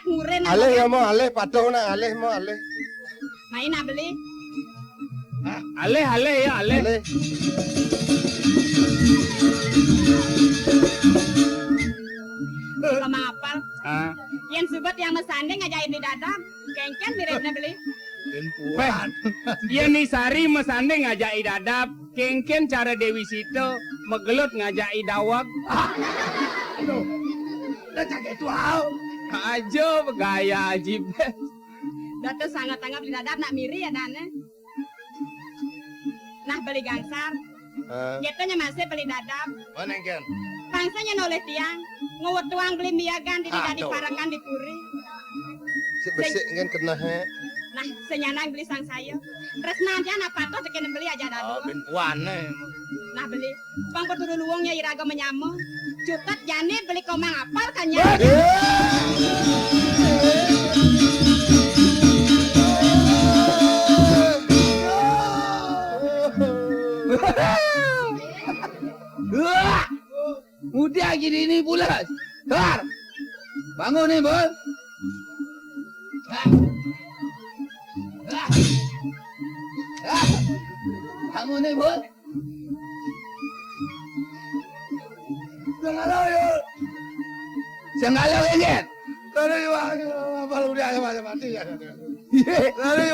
nguren. Alih ya mau alih patuh nak alih mau alih. Main nak beli. Alih ya alih. Alih. Sama apal. Yang subet yang mesanding ngajain di dadam. Kengken miripnya beli. Peh, iya nih Sari mesande ngajak dadap, kengken cara Dewi Sito megelut ngajak dawag. Aduh, dah cakap itu hal. Ajo gaya ajib. Dato sangat tanggap di dadap nak miri ya dana. Nah beli gangsar. Jatuhnya masih beli dadap. Mana kan? Bangsanya noleh tiang. Ngewet tuang beli miagan di dadi parangan di puri. Sebesik kan kena he. Nah, senyanang beli sang sayo. Resna aja apa tuh tekan beli aja dadu. Ben puan Nah beli. Bang peturu luwungnya iraga menyamu. Cutat jane beli komang apal kan ya. Udah gini ini pula. Tar. Bangun nih, Bol. Bangun nih, Bol. Sengalau ya. Sengalau ingat. Tadi apa lu dia mati ya. Tadi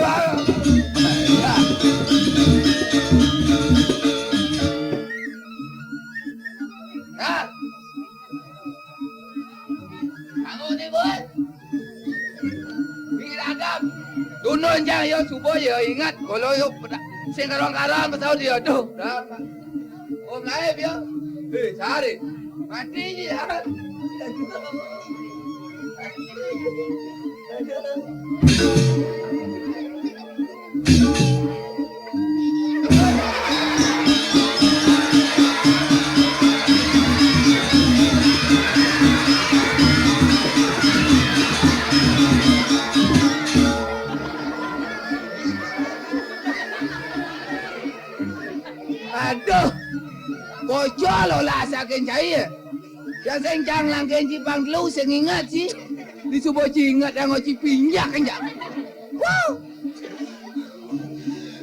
Bangun nih, Bol. Biragam. Tunun jangan ya supaya ingat kalau yuk sing karang-karang pasal dia tuh. Om lain ya. Sari. Mati ya. Aduh, bocor lo lah saking cahaya. Yang sencang langken cipang lu sengingat sih. Disubuh ingat yang ngoci pinjak kan ya. Wow.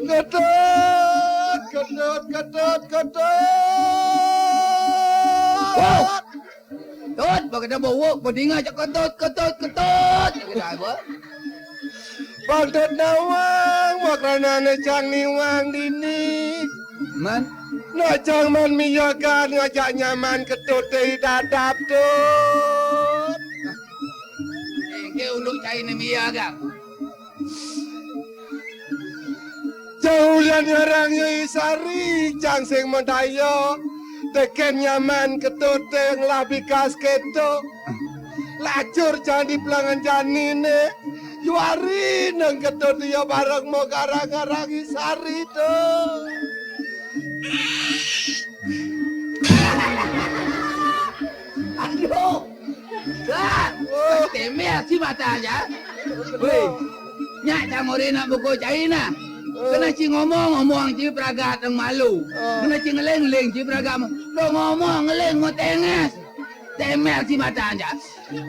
Ketut. Wow. Tut, bagaimana bawa pedinga cak ketut. Kita apa? Pagdat nawang makrana necang niwang dini. Man, Najang man miyagan ngajak nyaman ketut di dadap tut. ke unduk cai ni mia kan. Jauh yang nyerang yoi sari cang sing mendayo. Teken nyaman ketut yang labi kasketo. Lacur jangan di pelangan janine. Juari nang ketut dia bareng mau garang-garangi sari tuh. Aduh. Kan, temel si matanya. Woi, nyak camori nak buku cai na. Kena ci ngomong ci peragat yang malu. Kena ci ngeleng ci peragat. Lo ngomong ngeleng mau tenges. Temel si matanya.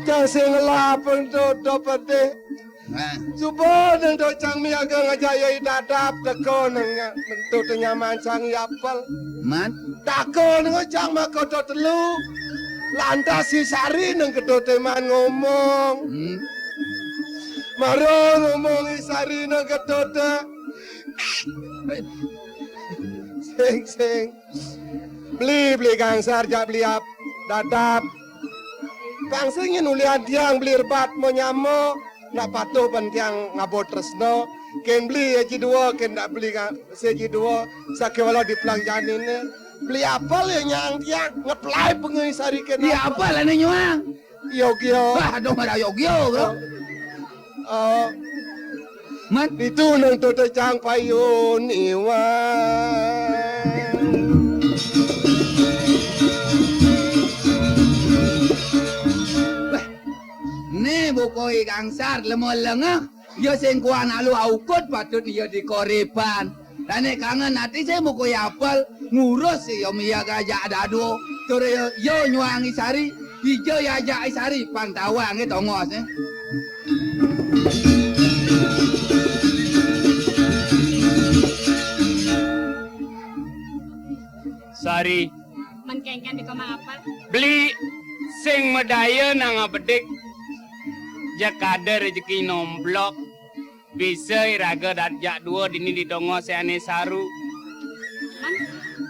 Cang sing lapeng tuh dapat deh. Subuh nang do cang miaga ngajayai dadap teko nang bentuk nyaman cang yapal. Man, Tako nang cang mako do telu. Lantas si Sari nang kedot teman ngomong. Maro ngomong Sari nang kedot. Sing. Beli gangsar jak beli ap dadap. Bangsingin ulian tiang beli rebat mau nyamo. Nak patuh pantiang ngabot tresno. Ken beli aji dua, ken nak beli seji dua. Sakit walau di pelang janin. Beli apel ya nyang tiang ngeplay pengen Sari ken. dia apa lah ni nyuang? Yogyo. Aduh marah Yogyo bro. Man, Itu nang tu cang payun iwan. ni bukoi gangsar lemah lengah. Dia sengkuan alu aukut patut dia di korepan. Dan ni kangen nanti saya bukoi apel ngurus si yo mia gajak dado. Tore yo nyuangi Sari. Hijau ya ajak ai sari pang tawang ke tongos eh. Sari, Menkengken di koma apa? beli sing medaya nang bedik. Jakada rezeki nomblok. Bisa iraga darjak dua dini di dongo seane saru. Man,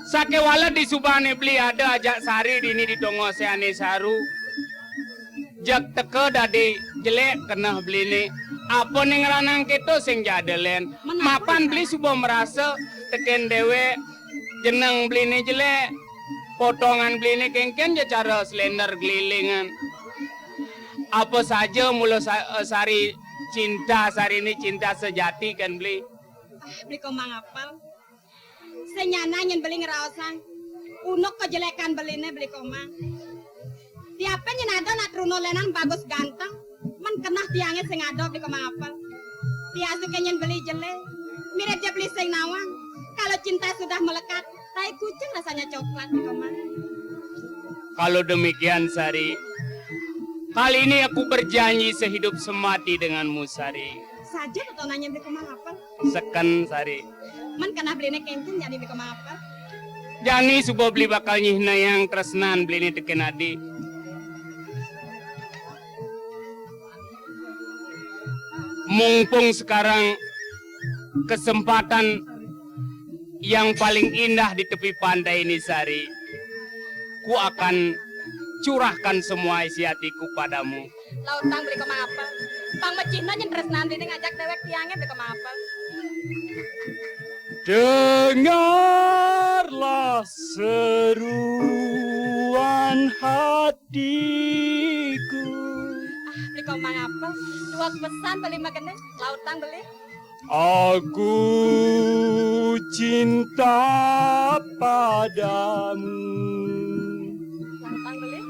Sake wala di subane beli ada ajak sari dini di dongo seane saru. Jak teke dadi jelek kena beli ni. Apa ning ranang keto sing jadelen. Mapan beli subuh merasa teken dewe jeneng beli ni jelek. Potongan beli ni kengken je cara slender gelilingan. Apa saja mula sari cinta sari ini cinta sejati kan beli. beli koma ngapal. Senyana nyen beli ngeraosan. Unuk kejelekan beli beli koma. Tiapa nyen ada nak runo lenan bagus ganteng. Man kena tiangnya sing ada beli koma ngapal. Tiasu nyen beli jelek. Mirip dia beli sing nawang. Kalau cinta sudah melekat, tai kucing rasanya coklat beli koma. Kalau demikian Sari, kali ini aku berjanji sehidup semati denganmu Sari. Saja tontonannya beli koma ngapal. Seken Sari. Man kena beli kengken jadi beli koma ngapal. Jani subuh beli bakal nyihna yang tresnan beli ini teken adi. Mumpung sekarang kesempatan yang paling indah di tepi pantai ini Sari, ku akan curahkan semua isi hatiku padamu. Lautang beli koma ngapal. Pang mecina nyen tresnan dini ngajak dewek tiangnya beli koma ngapal. Dengarlah seruan hatiku. Beli koma ngapal. Dua pesan beli magene. Lautang beli. Aku cinta padamu. Lautang beli.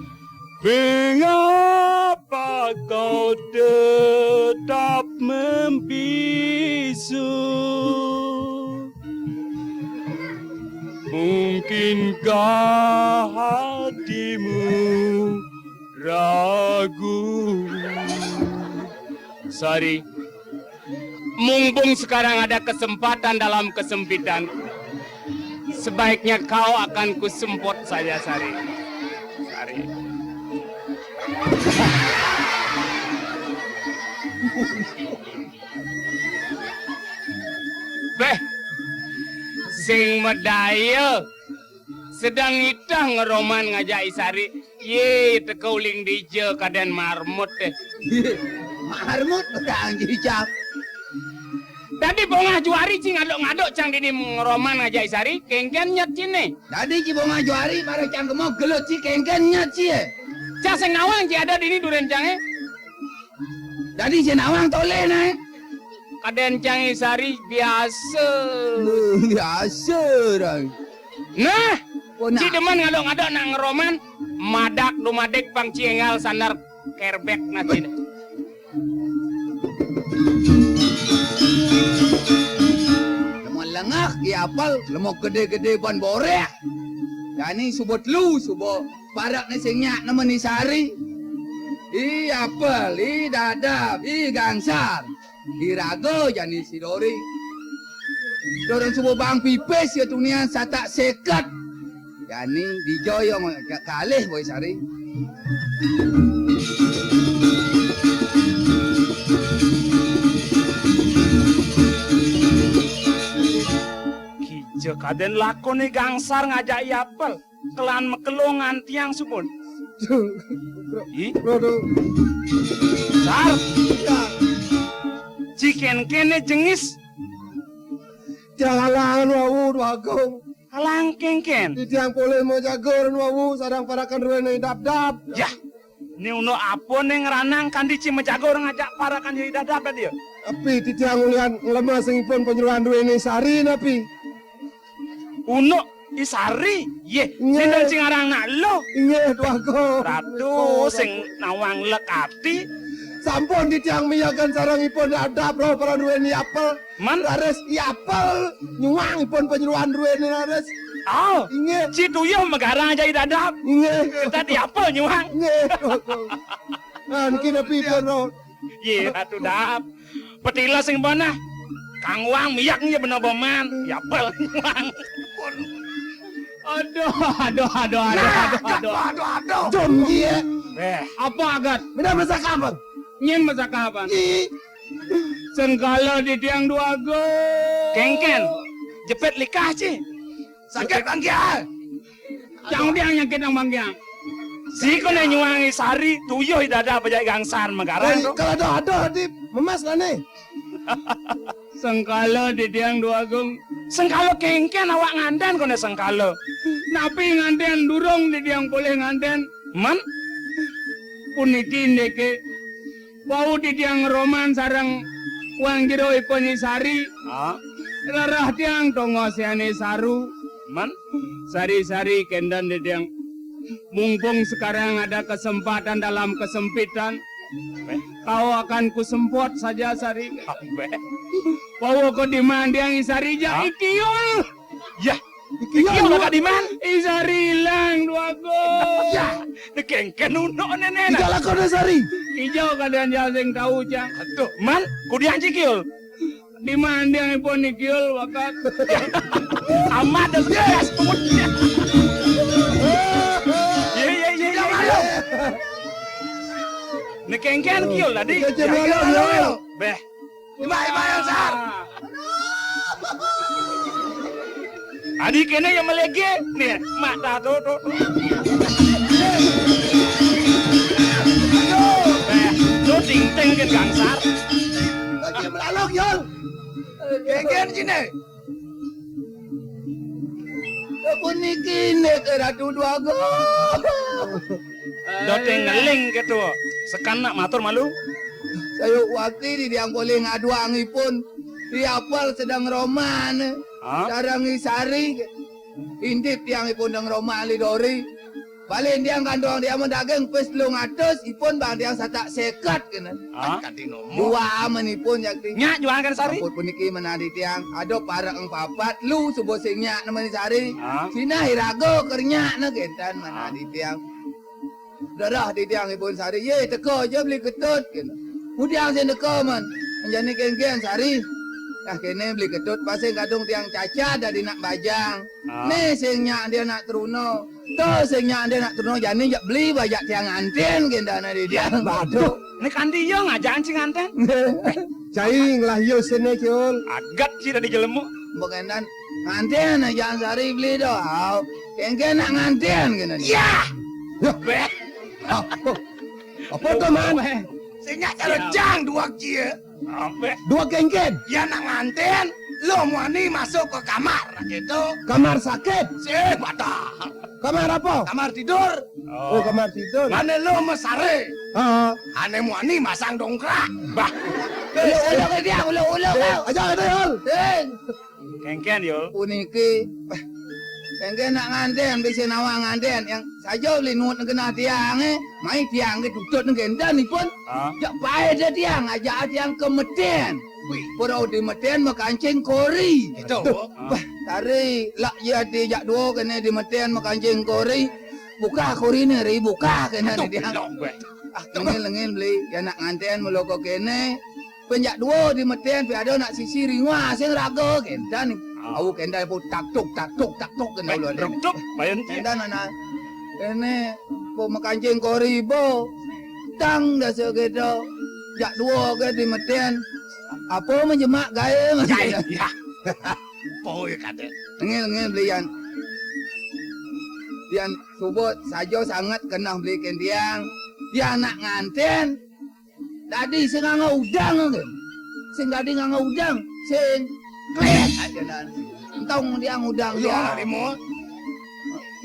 Mengapa kau tetap membisu? Mungkinkah hatimu ragu? Sari, mumpung sekarang ada kesempatan dalam kesempitan, sebaiknya kau akan kusempot saja, Sari. Sari. Beh, sing medaya sedang itah ngeroman ngajak Sari. Ye, tekauling dije kaden marmut deh. Marmut tak jicap. Tadi bongah juari cing ngadok-ngadok cang dini ngeroman ngajak Sari, kengken nyet cine. Tadi ci bonga juari para cang kemo gelut ci kengkennya ci. Cang sing nawang ci ada dini duren cange. Tadi ci nawang tole naik. Kaden cang Sari biasa. Biasa orang. Nah, Oh, ci demen ngadok-ngadok nak ngeroman, madak dumadek pang ciengal sandar kerbek na cine. Lemon lengah ki apal, lemok gede-gede ban borek. Yani subot lu, subo parak ni singyak nama ni sari. I apel, i dadap, i gangsar. I rago jani sidori. Dorang subo bang pipes ya dunia satak sekat. Yani dijoyong kalih boy sari. Kijo kaden lakone gangsar ngajak yapel. Kelan mekelongan tiang subun. Ih, Bro, sar. Ciken kene jengis jangan lawan wawu dwagong. halang kengken. Di tiang boleh mau jago wawu sadang parakan ruene dap-dap. Ya, ni uno apa neng ranang kan dici menjago orang ngajak parakan jadi dadap dia. Tapi di tiang ulian lemah singipun penyeruan ruene sari napi. Uno isari, ye, Nye. sindang cing arang nak lo. Inge dwagong. Ratu sing nawang lekati. Sampun di tiang miyakan sarangipun dap-dap roh para ruene apel. Man, Rares i apel nyuang ipun penyeruan ruene rares. Oh, Ingat. si tuyul megarang jadi dadap. Ingat. Kita diapel nyuang. Ingat. An kina pipon ro. Ye, atuh dap. Petila sing mana? Kang Wang miyak nya bener boman. Diapel nyuang. Aduh. Jom dia. Apa agat? Mina masak apa? Nyem masak kapan? Ih. Sengkala di tiang dua go. Kengken. Jepit likah ci. Sakit bangkia. Yang dia nyakit ang bangkyang. Si ko na nyuangi sari tuyuh dada pajak gangsar megarang tu. Kalau ada di memas lah ni. Sengkala di tiang dua gong. Sengkala kengken awak ngandan ko na sengkala. Napi ngandan durung di tiang boleh ngandan. Man? Punitin deke. Bau di tiang roman sarang wang jero iponi sari. Rarah tiang tongo siane saru. Man? Sari-sari kendan di tiang. Mumpung sekarang ada kesempatan dalam kesempitan. Kau akan kusempot saja sari. Bawa kau di mana dia isari ja ikiol. Ya, ikiol maka di mana? Isari hilang dua go. Ya, kengken uno nenek. Tidak lah kau dasari. Hijau kadang jasing tahu jang. Aduh, man, kudian cikiol. Di mana dia pun ikiol wakat. Amat dah yes, pemutnya. Nekengken kiol tadi. Beh. Ima yang sar. Adi kene yang melege nih, mata tuh. Beh, lu ting kan gangsar. Lagi melalok yol. Kengken sini. Puniki nek ratu dua go. Doteng ngeling gitu. Sekan nak matur malu. Saya waktu di yang boleh ngadu angipun. Diapal sedang roman. Sarang isari. Intip tiang ipun dang roman lidori. Balik dia kandung dia mendagang pes lu ngatus. Ipun bang dia satak sekat kena. Dua aman ipun yakti. Nyak jualan kan sari. Ampun puniki menadi tiang. Ado parak ang papat. Lu subuh singnya namanya sari. Sina hirago kernya na gentan menadi tiang. Darah di tiang ipun sari. Ye teko je beli ketut kena. Udiang sen teko man. Menjani kengken sari. Dah kene beli ketut pasang kadung tiang caca dah di nak bajang. Ni singnya dia nak teruno. Tu singnya dia nak teruno jani jak beli bajak tiang anten kena na di tiang. Bado. Ini kandi yo ngajaan sing anten. Cai lah yo sene yol. Agat sih tadi jelemu. Bukan nganten aja sari beli doh. Kengken nak nganten kena. Ya. Beh. Apa tu man? Singnya calejang dua kia. Beh. Dua kengken. Ya nak nganten, lo muani masuk ke kamar gitu. Kamar sakit. Bata. Kamar apa? Kamar tidur. Oh, kamar tidur. Mana lo mesare? Ane muani masang dongkrak. Bah. Ulo dia, ulo. Aja ada yol. Kengken yo. Puniki. Kengken nak nganten, bisa nawang nganten. Yang saja beli nuut kena tiang mai tiang ke tutut ngendan ni pun. Jak pae dia tiang, ajak tiang ke meten. Pura di meten makancing kori. Itu. Tari lak ya di jak dua kena di meten makancing kori. Buka kori ni ri buka kena di tiang. Lengin beli ya nak nganten meloko kene. Penjak dua di meten pi ada nak sisi ringwa sing raga kendan ni. Aku kendal pun tak tuk kena ulo. Ruk bayan. Kendan ana. Kene po makancing kori bo. Tang dah segitu. Jak dua ke di meten. Apa menjemak gaya masih. Ya. Poy kata. Ngel belian. Dian subut saja sangat kena beli kendiang. Dia nak nganten. Tadi sing nganga udang ke. Sing tadi nganga udang, sing klet aja nan. Entong dia ngudang dia.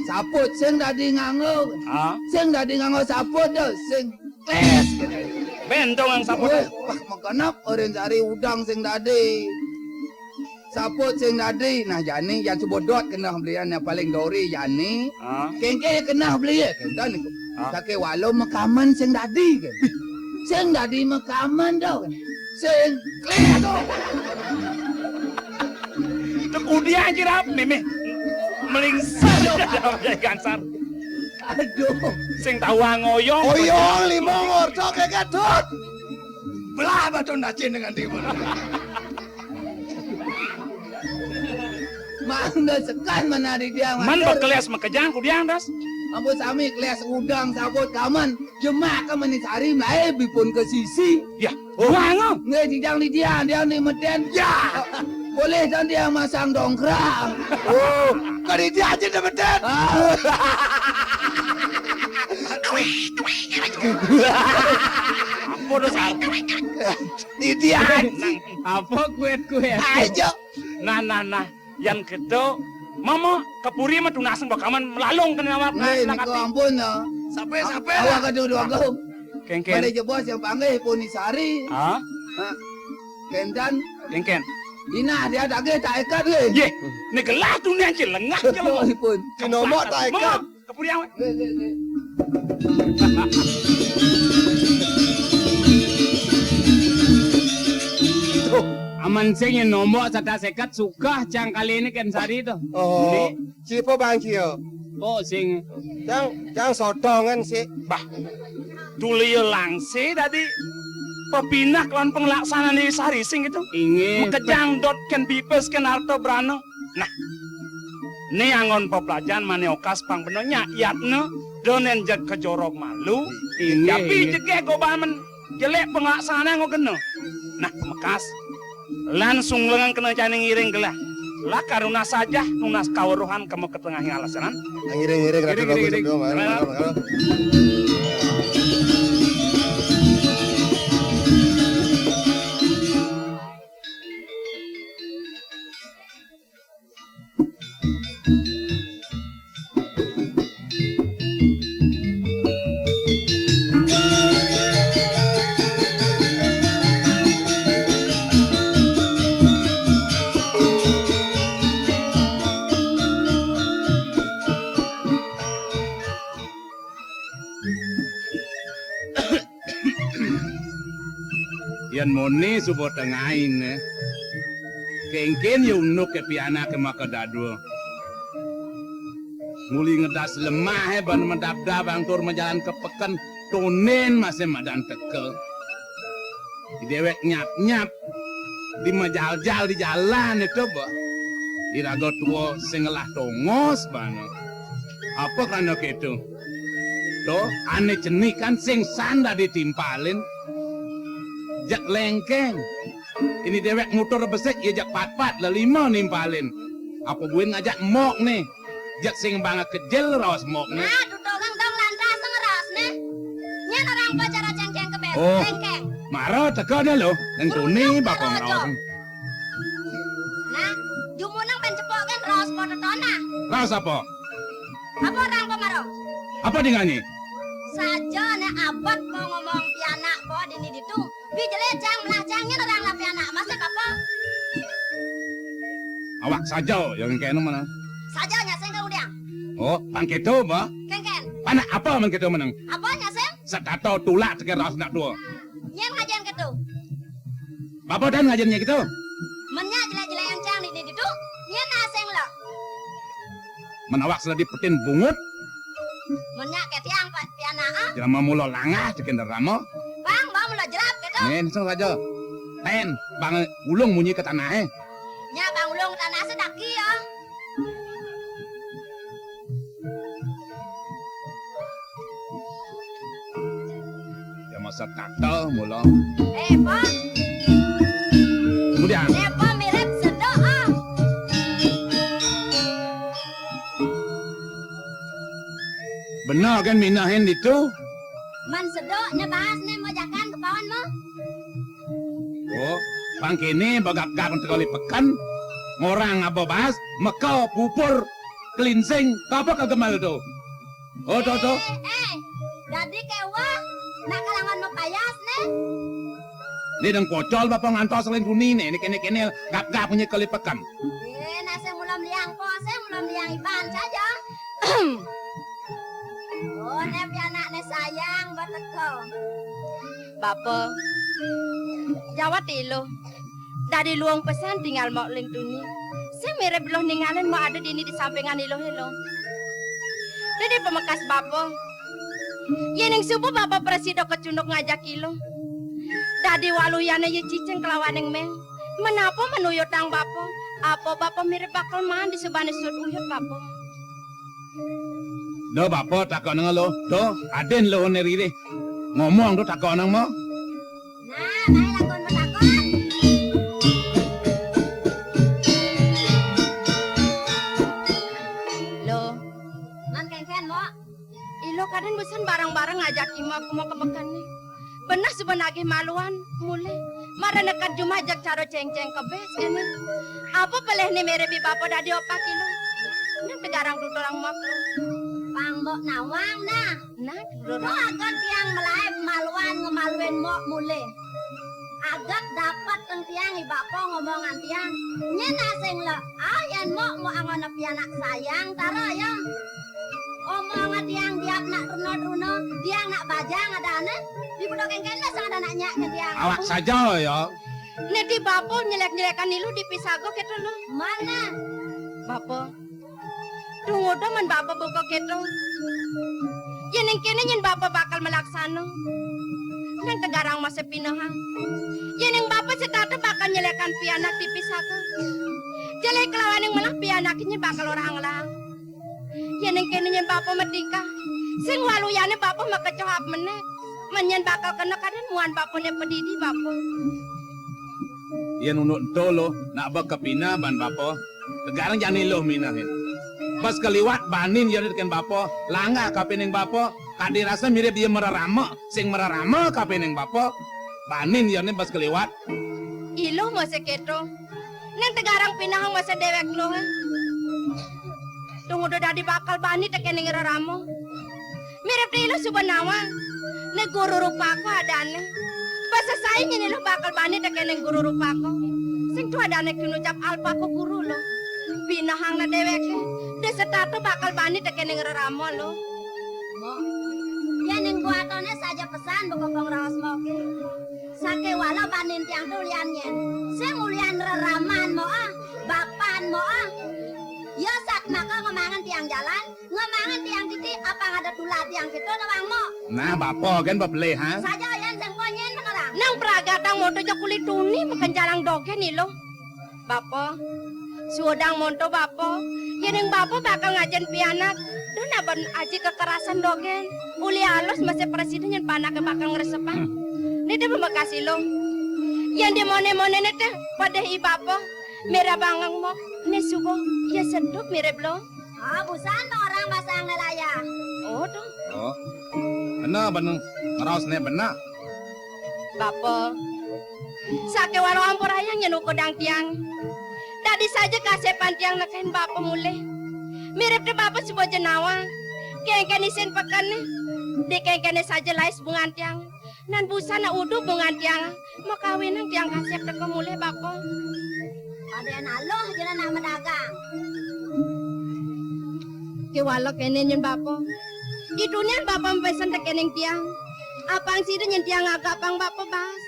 Saput sing tadi nganga. Sing tadi nganga saput dah, sing klet. Bentong yang saput. Wah, makanap orang cari udang sing tadi. Saput sing tadi. Nah, jani yang sebodot kena belian yang paling dori jani. Kengke kena beli kan. Sake walau makaman sing tadi kan. Sing tadi makaman dah kan. Sing klet tu. Itu kudia aja rap meme. Melingser jadi Gansar. Aduh. Sing tawa ngoyong. Oyong limo ngorco kekedut. Belah batu nacin dengan timur. Mangga sekan menari dia Man berkelas makejang kudiang das. Ambo sami kelas udang sabut kaman jemak ke menisari melae bipun ke sisi. Ya, wango. Nge dijang di dia di meden. Ya. Boleh dan dia masang dongkrak. Oh, kali dia aja dapetan. Apa dos Di dia. apa kuet-kuet. Ayo. Nah. Yang kedua, mama kepuri mah tunaseng bakaman melalung kena awak Nge nak niko ati. ampun no. Sampai Awak kedua kau. Kengken. Boleh je bos yang panggil Punisari. Ah, Kendan. kengken. Ina dia tak ke tak ikat ke. Ye, ni gelah dunia je lengah je lo. Oh, pun. Di nomor tak ikat. Mama, kepuri awak. Le. Aman sing yang nombok sada sekat suka cang kali ini kan sari tu. Oh, siapa bang kio? Oh sing Jangan sodongan sih. bah tuli langse tadi pepinak lan penglaksana ni sari sing itu. Inge Mekejang dot kan bipes kan harto brano. Nah, ni angon pelajaran mane okas pang benonya yatne donen jag kejorok malu. Inge, Tapi inge. jege gobamen jelek penglaksana ngokeno. Nah, mekas langsung lengan kena cani ngiring gelah. Lah karuna saja nunas kaweruhan kamu ke tengah alasan. Ngiring-ngiring ratu bagus Ngiring-ngiring. dong. yan moni subo tengahin kengken yung nuk ke piana ke makadadul muli ngedas lemah ban mendabda bang tur menjalan ke pekan tonen masih madan tekel di dewek nyap di majal-jal di jalan itu ba di rago tua sengelah tongos bano apa karena gitu Tuh, aneh jenih kan sing sanda ditimpalin. Jak lengkeng. Ini dewek motor besek ya jak pat-pat lah 5 nimpalin. Apa buin ngajak mok nih. Jak sing banget kejel rawas mok nih. Nah, tutogang dong lantas ngeras nih. Nyan orang pacara ceng-ceng ke bebek, Oh. cengkeng. Maro teka dah lo. Yang tuni bakong rawas. Nah, jumunang ben cepok kan raos pada tanah. Rawas apa? Apa orang pemarau? Apa dengan ini? Saja nek abad mau ngomong pianak po dini ditu. Bi jelecang melacangnya orang lah pianak. Masa apa? Awak saja yang kena mana? Saja nyaseng kemudian. Oh, pangketo ba? Kengken. Panak apa mangketo menang? Apa nyaseng? Setato tulak tekan rawas nak dua. Nyen ngajen ketu. Bapak dan ngajarnya gitu? Menya jelek-jelek yang cang dini ditu. Nyen naseng lo. Menawak sudah dipetin bungut. Menya ketiang pak pianak ah. Jangan mulo langah tekan ramo. Bang, bang mula jerap ketu. Nen so saja. Ten, bang ulung munyi ke tanah Nya bang ulung tanah sedaki ya. Ya masa tato mulo. Pak. Kemudian, Nepo mirip sedok ah. benar kan minahin itu? Man sedok nebahas ne mojakan kepawan mo. Oh, bang kini bagak gak untuk kali pekan. Orang apa bahas, mekau pupur, kelinsing, apa kagemal itu? Oh, tuh. Jadi kewa nak kalangan mo payas ne. Ini dan pocol bapak ngantos selain dunia nih, ini kene gak punya kali pekan. Nase mulam liang po, saya mulam liang iban saja. Oh, ne pianak ne sayang bateko. Bapa, Jawa tilo. Dari luang pesan tinggal mau ling tuni. Saya mirip loh ninggalin mau ada di sampingan ilo. Jadi pemekas bapo. Yening subuh bapak presiden kecunduk ngajak ilo. Tadi waluyane ye cicing kelawaning meng. Menapa menuyut tang bapo? Apa bapak mirip bakal man di subane sud uyut bapo? Do bapo takon nang lo. Do aden lo nerire. Ngomong do takon nang mo. Nah, naik lakon matakon. Lo, Man kengken mo. ilo kadang besan barang-barang ngajak ima aku mau kebekan nih. Benar sebenarnya maluan mulai. Mara nekat cuma ajak caro ceng-ceng ke bes ini. Apa peleh nih merebi bapo dadi opak ilo. Nang tegarang tuturang mak lo. Pang mo nawang nah. Nah, Mo tuturang. agak tiang melai maluan ngemaluin mo mule. Agak dapat teng tiang ibapo ngomongan tiang. Nyen asing lo. Ayan mo angon anak sayang taro ya. Omongan tiang diap nak runo tiang nak bajang ada aneh. Di budok kengken lah sang ada naknya tiang. Awak saja ya. Nanti bapo nyelek-nyelekan ilu di pisago keto lo. Mana? Bapo. Tunggu man bapo buka keto. Yang kene nyen bapo bakal melaksana. Nang tegarang masa pinahan. Yang bapo setata bakal nyelekan pianak di pisago. Jelek kelawan yang malah pianaknya bakal orang lang. Yang kene nyen bapo medika. Sing waluyane bapo makecohap meneh. Menyen bakal kena kaden muan bapo ne pedidi bapo. Yan unut tolo nak berkepina ban bapo. Tegarang jani lo minahin. Pas keliwat banin yan kan bapo. Langga kapining bapo. Kadi rasa mirip dia merarama. Sing merarama kapining bapo. Banin yan pas keliwat. Ilo masa keto. Nang tegarang pinahang masa dewek lo. Tunggu do dadi bakal bani tekening raramo. Mirip di ilo subanawa. Ne guru rupa ko adane. Basa saing ini lo bakal bani tekening guru rupa ko. Sing tu adane kinucap alpa ko guru lo. Pinahang na dewek. Desa tato bakal bani tekening raramo lo. Mo. Yan yang buatone saja pesan bukong raos mo ke. Sake wala banin tiang tulian yen. Sing ulian reraman mo bapan mo Ya sak maka ngomangan tiang jalan, ngomangan tiang titi apa ngada tulah tiang gitu nawang mo. Nah bapo kan beli ha. Saja yan sing konyen mengalang. Nang pragatang moto jo kulit tuni makan jalang dogen ilo. Bapo, suodang monto bapo. Yang bapo bakal ngajen pianak. Doon naban aji kekerasan dogen. Uli alus masih presiden yang panak bakal ngeresepan. Nede bemakasih lo. Yang di mone-mone nete pada ibapo. Merah bangang mo. Ne subo, ya seduk mirip lo. Busan to orang masang nelaya. Oh dong. Oh. Benar benar. Ngeraos ne benar. Bapo. Sake waro ampur ayang yang ukodang tiang. Tadi saja kasepan tiang nakain bapo mule. Mirip de bapo sebuah jenawa. Kengken isen pekan nih. Di kengken saja lais bungan tiang. Nan busa na udu bungan tiang. Mau kawin ang tiang kasep teko mule bapo. Ada aloh jalan nak medagang. Kiwalo kene nyen bapo. Itu nian bapo mpesan tekeneng tiang. Apang sida nyen tiang agapang bapo bas.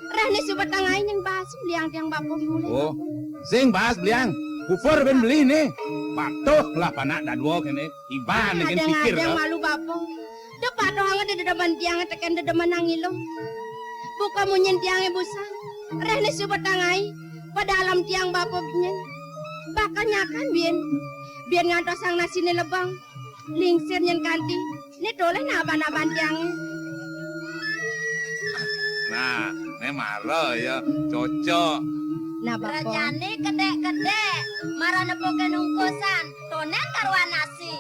Rehne subat tangai nyen bas liang tiang bapo mule. Oh. Sing bahas beliang. Kufur ben beli nih. Patuh lah panak dadwo kene. Iban dengan pikir Ada lah. malu bapo. De patuh hangat de deman tiang teken de deman nangilo. Buka munyen tiang busa. Rehne subat tangai. Pada alam tiang bapo nyen. Bakal nyakan biar ngantos sang nasi ni lebang. Lingsir nyen kanti. Ni toleh naban-naban tiang. Nah, ne marah ya. Cocok. Nah bapo. Rajane gede-gede. Marana poke nungkusan. Tonen karuan nasi.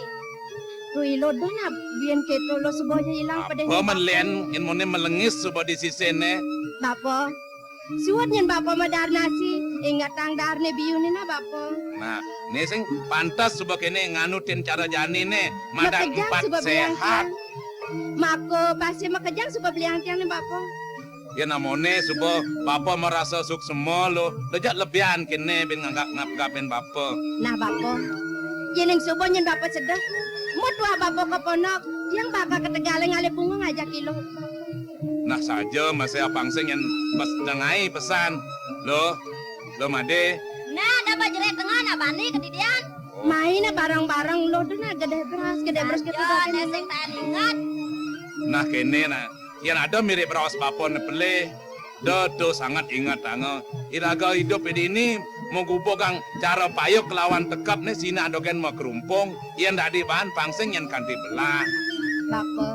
Tuilo do na biyen keto lo subohnya ilang pada Apa menlen in mone melengis suba di sisene. bapo. Suat nyen bapo madar nasi. Ingat tang darne biyune na bapo. Nah, ne sing pantas suba kene nganutin cara jani ne. Madak Makejang empat suba beliang sehat. tiang. Mako pasti makejang suba beliang tiang ni bapo. Ya namone suba bapa merasa suk semua lo. Lejak lebihan kene bin nganggap ngapin bapa. Nah bapo. Yening subo nyen bapo sedeh. Mutua bapo keponok. Yang bakal ketegaleng ale bunga ngajak kilo. Nah saja masih apang sing yang pas dengai pesan. Lo made. Nah, dapat jeret tengah abani kedidian. Main na barang-barang lo doon na gede beras gitu Yo, neseng tak ingat. Nah kene nah, yang ada mirip rawas bapon pele. Do sangat ingat tango. Iraga hidup ini menggubo kang cara payuk kelawan tekap nih sini adoken mau kerumpung. Yang tadi bahan pangsing yang kanti belah. Bapa.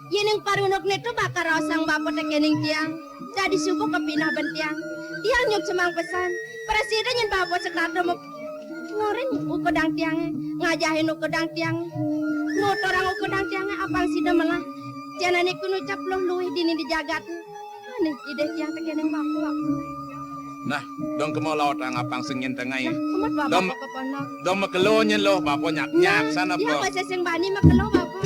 Yening parunok nito bakal rasang bapa tekening tiang. Jadi subuh kepinah bentiang. Tiang nyuk semang pesan. Presiden yang bapa sekarang mau ngorin ukodang tiangnya. Ngajahin ukodang tiang. Ngotorang ukodang tiangnya apang sida malah. Jangan ikut ucap loh luih dini dijagat. Nih ide tiang tekening bapa. Nah, dong kemo laut ang apang singin tengah ya. Kumat bapa Dom- keponok. Dong makelonya loh, bapo nyak sana Dia po. masih sing bani makelo bapa.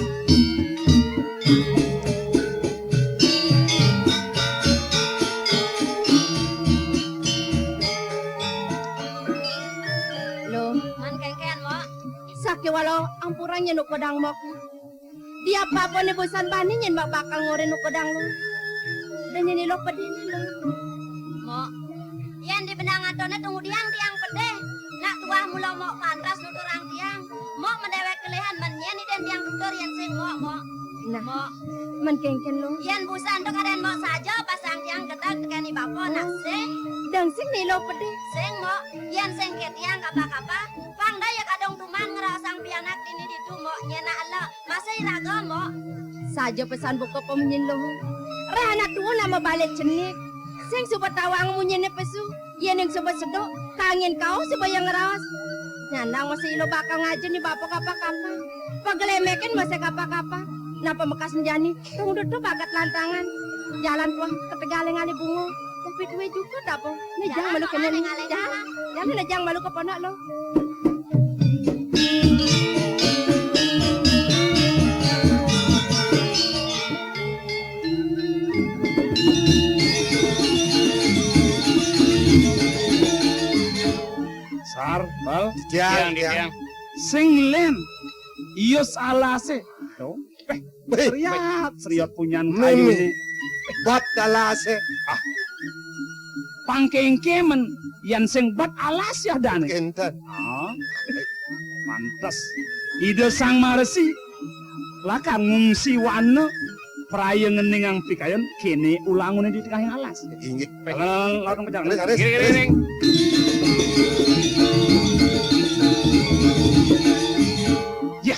Loh, Man kengken mo. sakit walau ampurannya nu kodang mok. Dia apa ni bosan bani nyen bakal ngoren nu kodang lu. Dan nyen lo pedini lo. Mo. Yan di benang atone tunggu tiang pede. Nak tuah mula mo pantas nuturang tiang. Mo mendewek kelehan menyen iden tiang tutur yan sing mo. Nah, Mo. man kengken lo. Yan busan dok aren mo saja pasang tiang kedak tekani bapo nak sing. Dan sing ni lo pedi. Sing mo. Yan sing ke tiang kapa-kapa. Pangda ya kadong tuman ngerasang pianak ini ditu mo. Nyena ala. Masih raga mo. Saja pesan buka pemenyen lo. Rehana tuh nama balik cenik. Sing sobat tawang munyen pesu. Yen yang sobat sedok. Kangen kau sebayang ngeras. Nyanang masih lo bakal ngaji nih bapak kapa-kapa. Pagelemekin masih kapa-kapa. Napa mekas menjani? Tunggu tuh bagat lantangan. Jalan tuh ketegaleng ali bungo. Tapi duwe juga dapo. Nejang malu kena nih. Jangan nejang malu ke pondok lo. Sar, bal. Tiang, Tiang. Sing len. Iyo salah sih. Tuh. Weh, Seriat punyan kayu kayu ni. ni. bat dalase. Pangkengkemen yan sing bat alas ya dane. Kenten. Ah, mantas. Ide sang maresi. Laka ngungsi wana. Praya ngening ang pikayon. Kini ulangun di tengah alas. Inggit. Lautang pejang. Aris. Giring. Ya.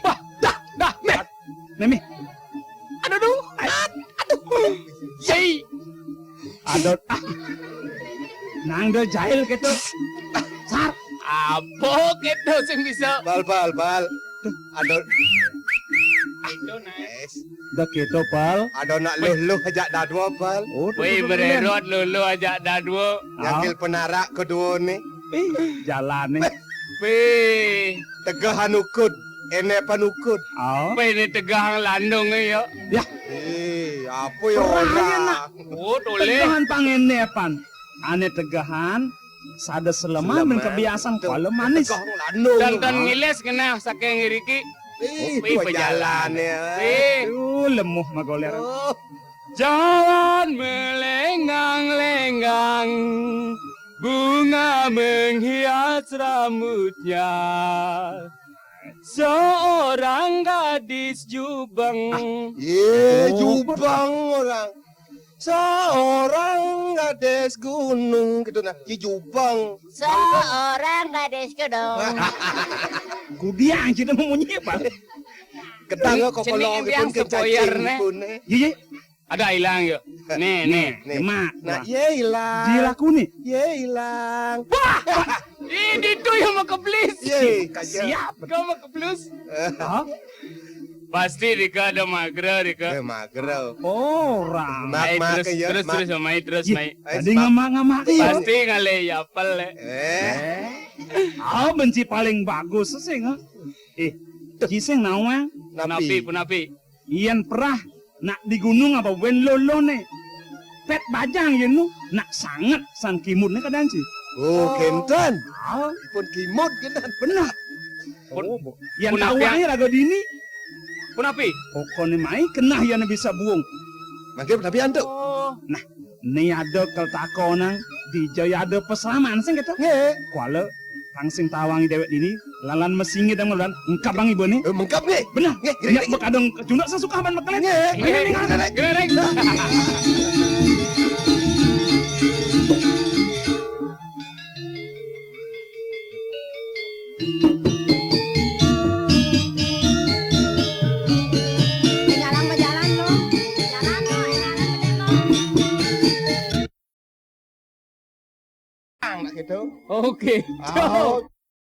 Wah, dah, meh. Nemi. Aduh. Yey. Adot. Nang do jahil gitu. Sar. Apa gitu sing bisa? Bal. Ado Itu naik. Dah gitu pal. ado nak luluh ajak dadwa bal. Oh, Wih bererot lulu aja dadwo. Yakil penarak kedua ni. Jalan nih. Wih. Tegahan ukud. Ene panukud. Oh. Wih ini tegang landung ya. Ya. Apa ya Peraya, orang? Oh toleh. Tegahan pangene pan. Ane tegahan. Sada seleman men kebiasaan kalau manis. Tegahan landung. Dan ngiles kena saking ngiriki. Itu jalan ya. Wih. Lemuh magoler. Oh, Jalan melenggang-lenggang, bunga menghias rambutnya. Seorang gadis jubeng. jubang orang. Seorang gadis gunung gitu nah. Jubang. Seorang gadis kedong. Kudiang kita memunyi apa? Ketangga kok Cenik kalau yang gitu sepoyer, cacing ne. pun. Ye. Ada hilang yuk. Nih. Nih. Mak. Nah, ye hilang. Dia laku nih. Ye hilang. Ini tuh yang mau keblis. Ye, kaja. Siap. Kau mau keblis? Hah? Pasti Rika ada magra Rika. Magrau. Orang. Mai Mak terus ya, terus mak. terus mai terus Ye, mai. Tadi ngamak-ngamak. Pasti ngale yapal le. Benci paling bagus sih nggak? Ciseng nawa. Punapi. Iyan perah nak di gunung apa wen lolo nih. Pet bajang ya nu nak sangat san kimut nih kadang sih. Oh, kenten. Ah, Pun kimot kenten. benar. Pun- Yang pun tahu apa? aja raga dini. Punapi. Pokoknya mai kena yang bisa buang. Makin tapi antuk. Oh. Nih ada kel takonang di jaya ada pesaman sing gitu. Nge, Kuala langsung tawangi dewek ini lalan mesingi dan melan engkap bang ibu nih. mengkap nge. Benar. Nge, Ya bekadang jundak sesuka ban bekalen. Nge, Gereng. Tinggalan berjalan lo. Jalan no, enakan pede no. gitu. Oke. Ah,